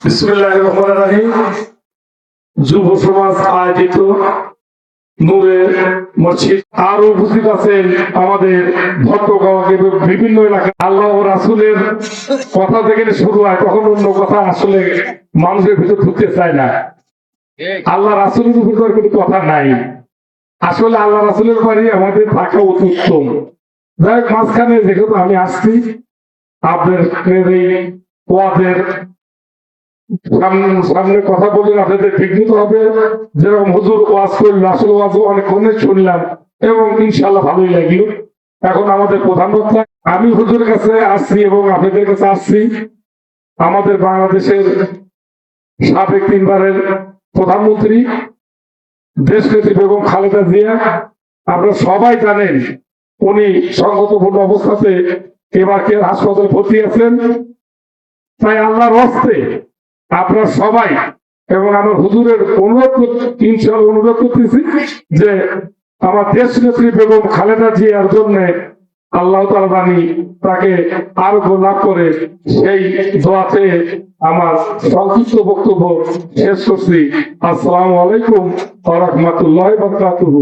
বিসমিল্লাহির রহমানির রহিম। যুব সমাজ আয়োজিত নূরের মসজিদ আরো উপস্থিত আছেন আমাদের ভট্টগাঁওকে বিভিন্ন এলাকায়। আল্লাহ ও রাসূলের কথা থেকে শুরু হয়, তখন অন্য কথা আসলে মানুষের ভিতর ঢুকতে চায় না। আল্লাহ রাসূলের উপর কোনো কথা নাই। আসলে আল্লাহ রাসূলের বাড়ি আমাদের থাকা উত্তম। যাই হোক, মাঝখানে যেহেতু আমি আসছি আপনাদের এই ওয়াজের সামনে কথা বলে আপনাদের বিঘ্নিত হবে। যেরকম হুজুর ওয়াজ করলো, আসলে ওয়াজ অনেকক্ষণে শুনলাম এবং ইনশাল্লাহ ভালোই লাগলো। এখন আমাদের প্রধান বক্তা, আমি হুজুরের কাছে আসছি এবং আপনাদের কাছে আসছি আমাদের বাংলাদেশের সাবেক 3বারের প্রধানমন্ত্রী দেশনেত্রী বেগম খালেদা জিয়া। আপনারা সবাই জানেন উনি সংকটপূর্ণ অবস্থাতে এবার কেয়ার হাসপাতালে ভর্তি আছেন। তাই আল্লাহর হস্তে আপনারা সবাই এবং আমার হুজুরের অনুরোধ করতেছি যে আমার দেশ নেত্রী বেগম খালেদা জিয়ার জন্য আল্লাহ তাআলা জানি তাকে আরোগ্য লাভ করে, সেই দোয়াতে আমার সংক্ষিপ্ত বক্তব্য শেষ করছি। আসসালামু আলাইকুম ওয়া রাহমাতুল্লাহি ওয়া বারাকাতুহু।